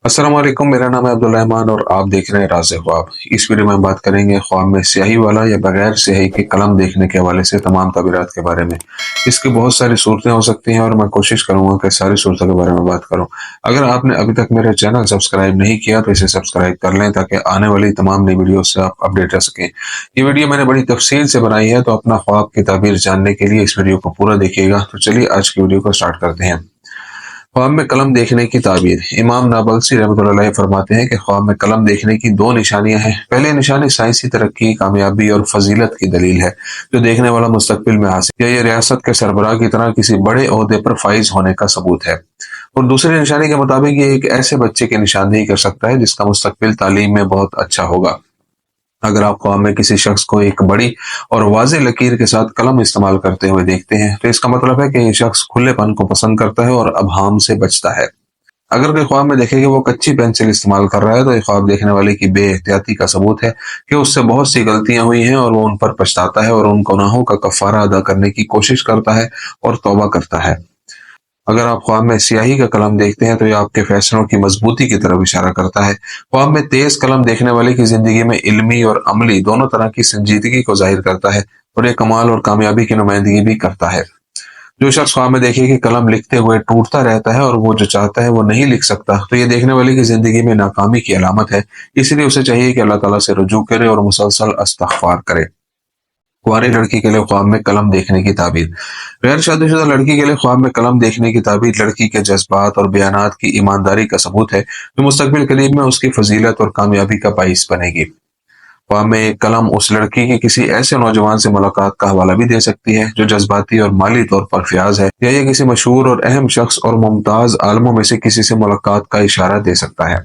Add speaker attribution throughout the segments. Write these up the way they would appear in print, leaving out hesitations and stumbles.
Speaker 1: अस्सलाम वालेकुम। मेरा नाम है अब्दुल रहमान और आप देख रहे हैं राज़ ख्वाब। इस वीडियो में हम बात करेंगे ख्वाब में स्याही वाला या बगैर स्याही के कलम देखने के हवाले से तमाम तबीरात के बारे में। इसकी बहुत सारी सूरतें हो सकती हैं और मैं कोशिश करूंगा कि सारी सूरतों के बारे में बात करूं। अगर आपने अभी तक मेरा चैनल सब्सक्राइब नहीं किया तो इसे सब्सक्राइब कर लें ताकि आने वाली तमाम नई वीडियो से आप अपडेट रह सकें। ये वीडियो मैंने बड़ी तफसील से बनाई है, तो अपना ख्वाब की ताबीर जानने के लिए इस वीडियो को पूरा देखिएगा। तो चलिए आज की वीडियो को स्टार्ट करते हैं। ख्वाब में कलम देखने की ताबीर। इमाम नाबलसी रहमतुल्लाह अलैह फरमाते हैं कि ख्वाब में कलम देखने की दो निशानियां हैं। पहली निशानी साइंसी तरक्की, कामयाबी और फजीलत की दलील है, जो देखने वाला मुस्तकबिल में हासिल या ये रियासत के सरबराह की तरह किसी बड़े ओहदे पर फाइज होने का सबूत है। और दूसरी निशानी के मुताबिक ये एक ऐसे बच्चे की निशानदेही कर सकता है जिसका मुस्तकबिल तालीम में बहुत अच्छा होगा। अगर आप ख्वाब में किसी शख्स को एक बड़ी और वाज़ेह लकीर के साथ कलम इस्तेमाल करते हुए देखते हैं, तो इसका मतलब है कि ये शख्स खुलेपन को पसंद करता है और अबहाम से बचता है। अगर कोई ख्वाब में देखे कि वो कच्ची पेंसिल इस्तेमाल कर रहा है, तो ये ख्वाब देखने वाले की बेएहतियाती का सबूत है कि उससे बहुत सी गलतियां हुई हैं और वो उन पर पछताता है और उन गुनाहों का कफारा अदा करने की कोशिश करता है और तौबा करता है। अगर आप ख्वाब में स्याही का कलम देखते हैं, तो ये आपके फैसलों की मजबूती की तरफ इशारा करता है। ख्वाब में तेज कलम देखने वाले की जिंदगी में इल्मी और अमली दोनों तरह की संजीदगी को जाहिर करता है और ये कमाल और कामयाबी की नुमाइंदगी भी करता है। जो शख्स ख्वाब में देखे कि कलम लिखते हुए टूटता रहता है और वो जो चाहता है वो नहीं लिख सकता, तो ये देखने वाले की जिंदगी में नाकामी की अलामत है। इसलिए उसे चाहिए कि अल्लाह ताला से रुजू करे और मुसलसल इस्तिग़फ़ार करे। कुंवारी लड़की के लिए ख्वाब में कलम देखने की ताबीर। गैर शादीशुदा लड़की के लिए ख्वाब में कलम देखने की ताबीर लड़की के जज्बात और बयानात की ईमानदारी का सबूत है, जो मुस्तकबिल करीब में उसकी फजीलत और कामयाबी का बाइस बनेगी। ख्वाब में एक कलम उस लड़की की किसी ऐसे नौजवान से मुलाकात का हवाला भी दे सकती है जो जज्बाती और माली तौर पर फयाज है, या ये किसी मशहूर और अहम शख्स और मुमताज आलमों में से किसी से मुलाकात का इशारा दे सकता है।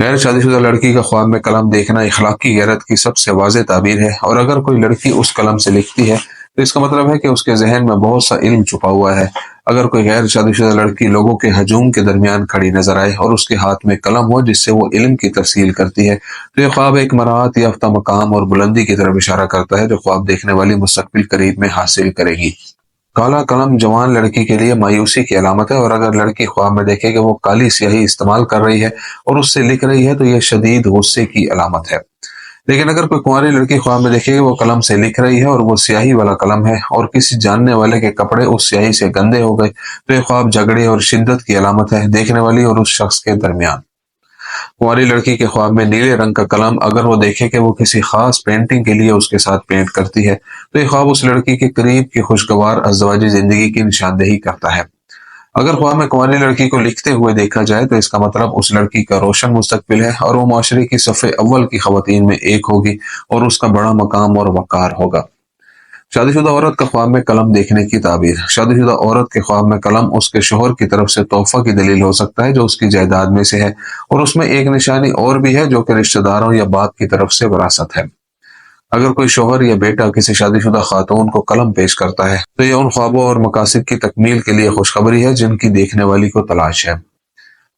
Speaker 1: गैर शादीशुदा लड़की का ख्वाब में कलम देखना इखलाकी गैरत की सबसे वाज़ेह ताबीर है, और अगर कोई लड़की उस कलम से लिखती है, तो इसका मतलब है कि उसके जहन में बहुत सा इल्म छुपा हुआ है। अगर कोई गैर शादीशुदा लड़की लोगों के हजूम के दरमियान खड़ी नजर आए और उसके हाथ में कलम हो जिससे वो इल्म की तरसील करती है, तो यह ख्वाब एक मराहत याफ्ता मकाम और बुलंदी की तरफ इशारा करता है, जो ख्वाब देखने वाली मुस्तकबिल करीब में हासिल करेगी। काला कलम जवान लड़की के लिए मायूसी की अलामत है, और अगर लड़की ख्वाब में देखे कि वो काली स्याही इस्तेमाल कर रही है और उससे लिख रही है, तो यह शदीद गुस्से की अलामत है। लेकिन अगर कोई कुंवारी लड़की ख्वाब में देखे कि वो कलम से लिख रही है और वो स्याही वाला कलम है और किसी जानने वाले के कपड़े उस स्याही से गंदे हो गए, तो यह ख्वाब झगड़े और शिद्दत की अलामत है, देखने वाली और उस शख्स के दरमियान। कुंवारी लड़की के ख्वाब में नीले रंग का कलम अगर वो देखे कि वो किसी खास पेंटिंग के लिए उसके साथ पेंट करती है, तो ये ख्वाब उस लड़की के करीब की खुशगवार अज़दवाजी जिंदगी की निशानदेही करता है। अगर ख्वाब में कुंवारी लड़की को लिखते हुए देखा जाए, तो इसका मतलब उस लड़की का रोशन मुस्तकबिल है और वो माशरे की सफ़े अव्वल की खवातीन में एक होगी और उसका बड़ा मकाम और वकार होगा। शादीशुदा औरत का ख्वाब में कलम देखने की ताबीर। शादीशुदा औरत के ख्वाब में कलम उसके शोहर की तरफ से तोहफा की दलील हो सकता है जो उसकी जायदाद में से है, और उसमें एक निशानी और भी है जो कि रिश्तेदारों या बाप की तरफ से विरासत है। अगर कोई शोहर या बेटा किसी शादीशुदा खातून को कलम पेश करता है, तो यह उन ख्वाबों और मकासद की तकमील के लिए खुशखबरी है जिनकी देखने वाली को तलाश है।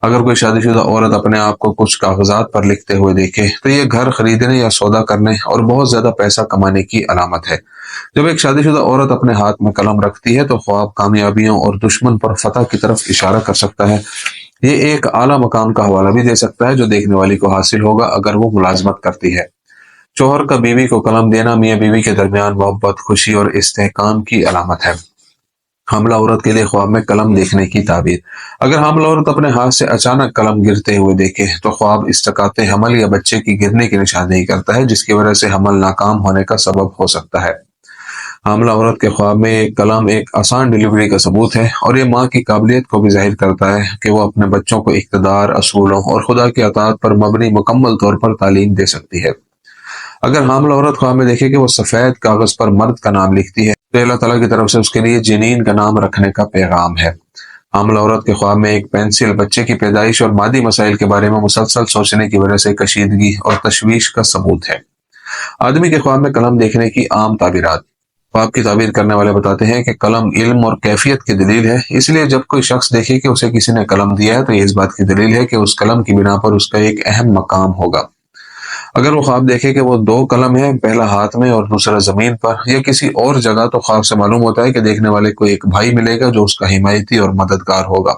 Speaker 1: अगर कोई शादीशुदा औरत अपने आप को कुछ कागजात पर लिखते हुए देखे, तो यह घर खरीदने या सौदा करने और बहुत ज्यादा पैसा कमाने की अलामत है। जब एक शादीशुदा औरत अपने हाथ में कलम रखती है, तो ख्वाब कामयाबियों और दुश्मन पर फतह की तरफ इशारा कर सकता है। ये एक आला मकाम का हवाला भी दे सकता है जो देखने वाली को हासिल होगा अगर वो मुलाजमत करती है। शोहर का बीवी को कलम देना मियाँ बीवी के दरमियान मोहब्बत, खुशी और इस्तेहकाम की अलामत है। हमला औरत के लिए ख्वाब में कलम देखने की ताबीर। अगर हमला औरत अपने हाथ से अचानक कलम गिरते हुए देखे, तो ख्वाब इस्तकाते हमल या बच्चे की गिरने की निशानदेही करता है, जिसकी वजह से हमल नाकाम होने का सबब हो सकता है। हमला औरत के ख्वाब में एक कलम एक आसान डिलीवरी का सबूत है, और ये माँ की काबिलियत को भी जाहिर करता है कि वो अपने बच्चों को इक़्तिदार, असूलों और खुदा की अताअत पर मबनी मुकम्मल तौर पर तालीम दे सकती है। अगर हामिला औरत ख्वाब में देखे कि वो सफेद कागज पर मर्द का नाम लिखती है, तो अल्लाह ताला की तरफ से उसके लिए जिनीन का नाम रखने का पैगाम है। हामिला औरत के ख्वाब में एक पेंसिल बच्चे की पैदाइश और मादी मसाइल के बारे में मुसलसल सोचने की वजह से कशीदगी और तशवीश का सबूत है। आदमी के ख्वाब में कलम देखने की आम ताबीरात। ख्वाब की ताबीर करने वाले बताते हैं कि कलम इल्म और कैफियत की दलील है, इसलिए जब कोई शख्स देखे कि उसे किसी ने कलम दिया है, तो ये इस बात की दलील है कि उस कलम की बिना पर उसका एक अहम मकाम होगा। अगर वो ख्वाब देखे कि वो दो कलम है, पहला हाथ में और दूसरा जमीन पर या किसी और जगह, तो ख्वाब से मालूम होता है कि देखने वाले को एक भाई मिलेगा जो उसका हिमायती और मददगार होगा।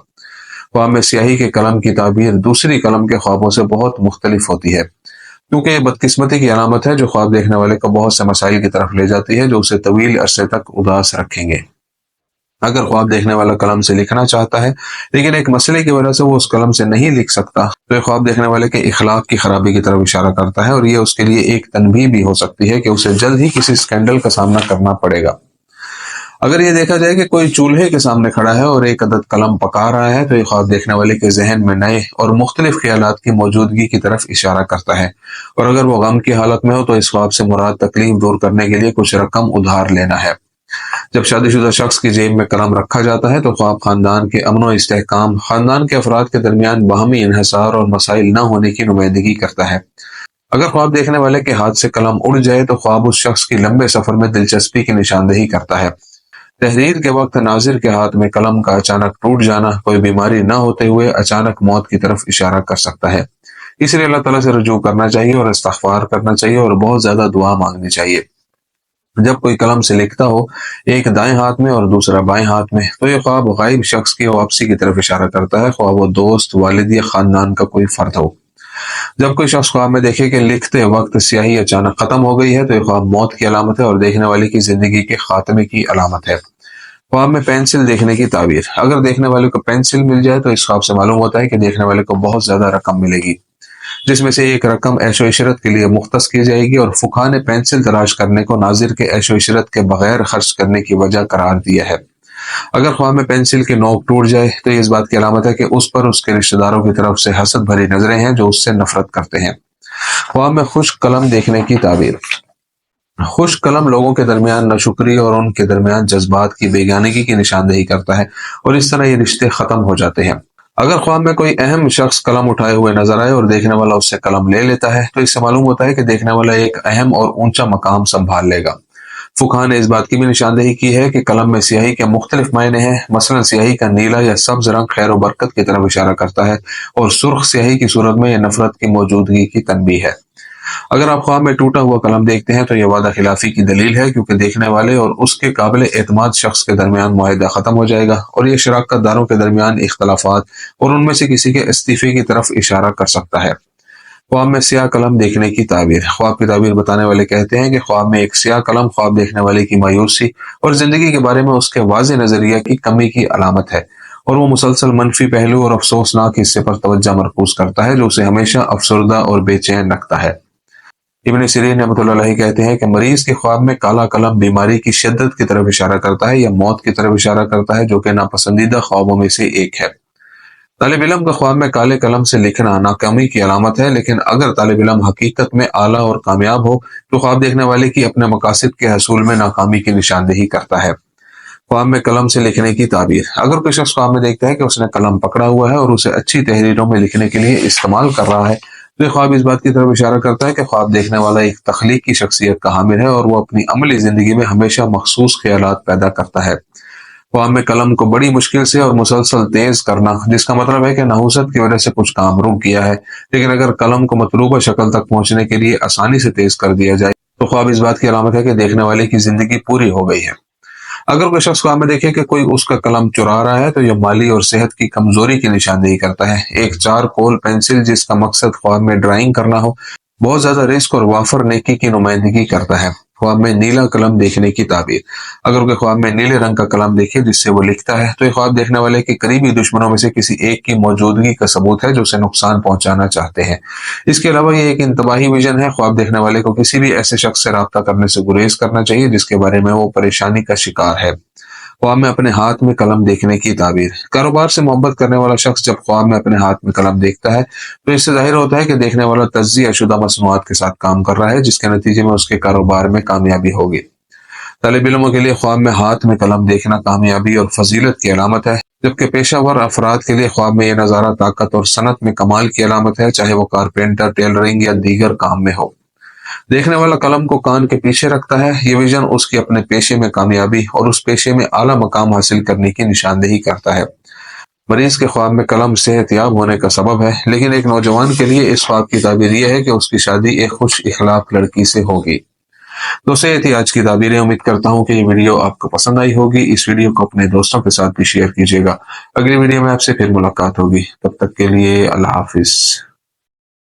Speaker 1: ख्वाब में स्याही के कलम की ताबीर दूसरी कलम के ख्वाबों से बहुत मुख्तलिफ होती है, क्योंकि ये बदकिस्मती की अलामत है जो ख्वाब देखने वाले को बहुत से मसाइल की तरफ ले जाती है जो उसे तवील अरसे तक उदास रखेंगे। अगर ख्वाब देखने वाला कलम से लिखना चाहता है लेकिन एक मसले की वजह से वो उस कलम से नहीं लिख सकता, तो ये ख्वाब देखने वाले के इखलाक की खराबी की तरफ इशारा करता है और ये उसके लिए एक तनबीह भी हो सकती है कि उसे जल्द ही किसी स्कैंडल का सामना करना पड़ेगा। अगर ये देखा जाए कि कोई चूल्हे के सामने खड़ा है और एक अदद कलम पका रहा है, तो ये ख्वाब देखने वाले के जहन में नए और मुख्तलिफ ख्यालात की मौजूदगी की तरफ इशारा करता है। और अगर वो गम की हालत में हो तो इस ख्वाब से मुराद तकलीफ दूर करने के लिए कुछ रकम उधार लेना है। जब शादीशुदा शख्स की जेब में कलम रखा जाता है तो ख्वाब खानदान के अमन व इस्तेहकाम, खानदान के अफराद के दरमियान बाहमी इन्हिसार और मसाइल न होने की नुमाइंदगी करता है। अगर ख्वाब देखने वाले के हाथ से कलम उड़ जाए तो ख्वाब उस शख्स की लंबे सफर में दिलचस्पी की निशानदेही करता है। तहरीर के वक्त नाजिर के हाथ में कलम का अचानक टूट जाना कोई बीमारी न होते हुए अचानक मौत की तरफ इशारा कर सकता है। इसलिए अल्लाह ताला से रुजू करना चाहिए और इस्तग़फ़ार करना चाहिए और बहुत ज्यादा दुआ मांगनी चाहिए। जब कोई कलम से लिखता हो, एक दाएं हाथ में और दूसरा बाएं हाथ में, तो ये ख्वाब गायब शख्स की वापसी की तरफ इशारा करता है, ख्वाब वो दोस्त, वालिद या खानदान का कोई फर्द हो। जब कोई शख्स ख्वाब में देखे कि लिखते वक्त स्याही अचानक खत्म हो गई है, तो ये ख्वाब मौत की अलामत है और देखने वाले की जिंदगी के खात्मे की अलामत है। ख्वाब में पेंसिल देखने की ताबीर। अगर देखने वाले को पेंसिल मिल जाए तो इस ख्वाब से मालूम होता है कि देखने वाले को बहुत ज्यादा रकम मिलेगी, जिसमें से एक रकम ऐशो इशरत के लिए मुख्तस की जाएगी और फुका ने पेंसिल तलाश करने को नाजिर के ऐशो इशरत के बगैर खर्च करने की वजह करार दिया है। अगर ख्वाब में पेंसिल की नोक टूट जाए तो ये इस बात की अलामत है कि उस पर उसके रिश्तेदारों की तरफ से हसद भरी नजरें हैं जो उससे नफरत करते हैं। ख्वाब में खुश्क कलम देखने की ताबीर। खुश्क कलम लोगों के दरमियान नाशुक्री और उनके दरमियान जज्बात की बेगानगी की निशानदेही करता है और इस तरह ये रिश्ते खत्म हो जाते हैं। अगर ख्वाब में कोई अहम शख्स कलम उठाए हुए नजर आए और देखने वाला उससे कलम ले लेता है, तो इससे मालूम होता है कि देखने वाला एक अहम और ऊंचा मकाम संभाल लेगा। फुकहा ने इस बात की भी निशानदेही की है कि कलम में स्याही के मुख्तलिफ मायने हैं। मसलन स्याही का नीला या सब्ज रंग खैर और बरकत की तरफ इशारा करता है और सुर्ख स्याही की सूरत में यह नफरत की मौजूदगी की तनबीह है। अगर आप ख्वाब में टूटा हुआ कलम देखते हैं तो यह वादा खिलाफी की दलील है, क्योंकि देखने वाले और उसके काबिल एतमाद शख्स के दरमियान मुआहिदा खत्म हो जाएगा और यह शराकत दारों के दरमियान इख्तलाफात और उनमें से किसी के इस्तीफे की तरफ इशारा कर सकता है। ख्वाब में स्याह कलम देखने की ताबीर। ख्वाब की ताबीर बताने वाले कहते हैं कि ख्वाब में एक स्याह कलम ख्वाब देखने वाले की मायूसी और जिंदगी के बारे में उसके वाज़े नजरिया की कमी की अलामत है और वो मुसलसल मनफी पहलू और अफसोसनाक हिस्से पर तवज्जो मरकूज करता है जो उसे हमेशा अफसरदा और बेचैन रखता है। इब्न सीरीन रहमतुल्लाह अलैहि कहते हैं कि मरीज के ख्वाब में काला कलम बीमारी की शिद्दत की तरफ इशारा करता है या मौत की तरफ इशारा करता है, जो कि नापसंदीदा ख्वाबों में से एक है। तालिब इल्म का ख्वाब में काले कलम से लिखना नाकामी की अलामत है, लेकिन अगर तालिब इल्म हकीकत में आला और कामयाब हो तो ख्वाब देखने वाले की अपने मकासद के हसूल में नाकामी की निशानदेही करता है। ख्वाब में कलम से लिखने की ताबीर। अगर कोई शख्स ख्वाब में देखता है कि उसने कलम पकड़ा हुआ है और उसे अच्छी तहरीरों में लिखने के लिए इस्तेमाल कर रहा है, तो ये ख्वाब इस बात की तरफ इशारा करता है कि ख्वाब देखने वाला एक तख्लीक की शख्सियत का हामिल है और वो अपनी अमली जिंदगी में हमेशा मखसूस ख्यालात पैदा करता है। ख्वाब में कलम को बड़ी मुश्किल से और मुसलसल तेज करना, जिसका मतलब है कि नहुसत की वजह से कुछ काम रुक गया है, लेकिन अगर कलम को मतलूबा शक्ल तक पहुंचने के लिए आसानी से तेज कर दिया जाए तो ख्वाब इस बात की अलामत है कि देखने वाले की जिंदगी पूरी हो गई है। अगर कोई शख्स ख्वाब में देखे कि कोई उसका कलम चुरा रहा है तो यह माली और सेहत की कमजोरी की निशानदेही करता है। एक चारकोल पेंसिल जिसका मकसद ख्वाब में ड्राइंग करना हो बहुत ज्यादा रिस्क और वाफर नेकी की नुमाइंदगी करता है। ख्वाब में नीला कलम देखने की ताबीर। अगर कोई ख्वाब में नीले रंग का कलम देखे जिससे वो लिखता है तो ये ख्वाब देखने वाले के करीबी दुश्मनों में से किसी एक की मौजूदगी का सबूत है जो उसे नुकसान पहुंचाना चाहते हैं। इसके अलावा ये एक इंतबाही विजन है। ख्वाब देखने वाले को किसी भी ऐसे शख्स से राब्ता करने से गुरेज करना चाहिए जिसके बारे में वो परेशानी का शिकार है। ख्वाब में अपने हाथ में कलम देखने की ताबीर। कारोबार से मोहब्बत करने वाला शख्स जब ख्वाब में अपने हाथ में कलम देखता है तो इससे जाहिर होता है कि देखने वाला तज्जिया शुदा मसनूआत के साथ काम कर रहा है, जिसके नतीजे में उसके कारोबार में कामयाबी होगी। तालिब इल्मों के लिए ख्वाब में हाथ में कलम देखना कामयाबी और फजीलत की अलामत है, जबकि पेशावर अफराद के लिए ख्वाब में यह नजारा ताकत और सनत में कमाल की अलामत है, चाहे वो कारपेंटर, टेलरिंग या दीगर काम में हो। देखने वाला कलम को कान के पीछे रखता है। ये विजन उसके अपने पेशे में कामयाबी और उस पेशे में आला मकाम हासिल करने की निशानदेही करता है। मरीज के ख्वाब में कलम सेहतयाब होने का सबब है, लेकिन एक नौजवान के लिए इस ख्वाब की ताबीर यह है कि उसकी शादी एक खुश इखलाक लड़की से होगी। दोस्तों ये थी आज की ताबीरें। उम्मीद करता हूँ कि ये वीडियो आपको पसंद आई होगी। इस वीडियो को अपने दोस्तों के साथ भी शेयर कीजिएगा। अगली वीडियो में आपसे फिर मुलाकात होगी। तब तक के लिए अल्लाह हाफिज।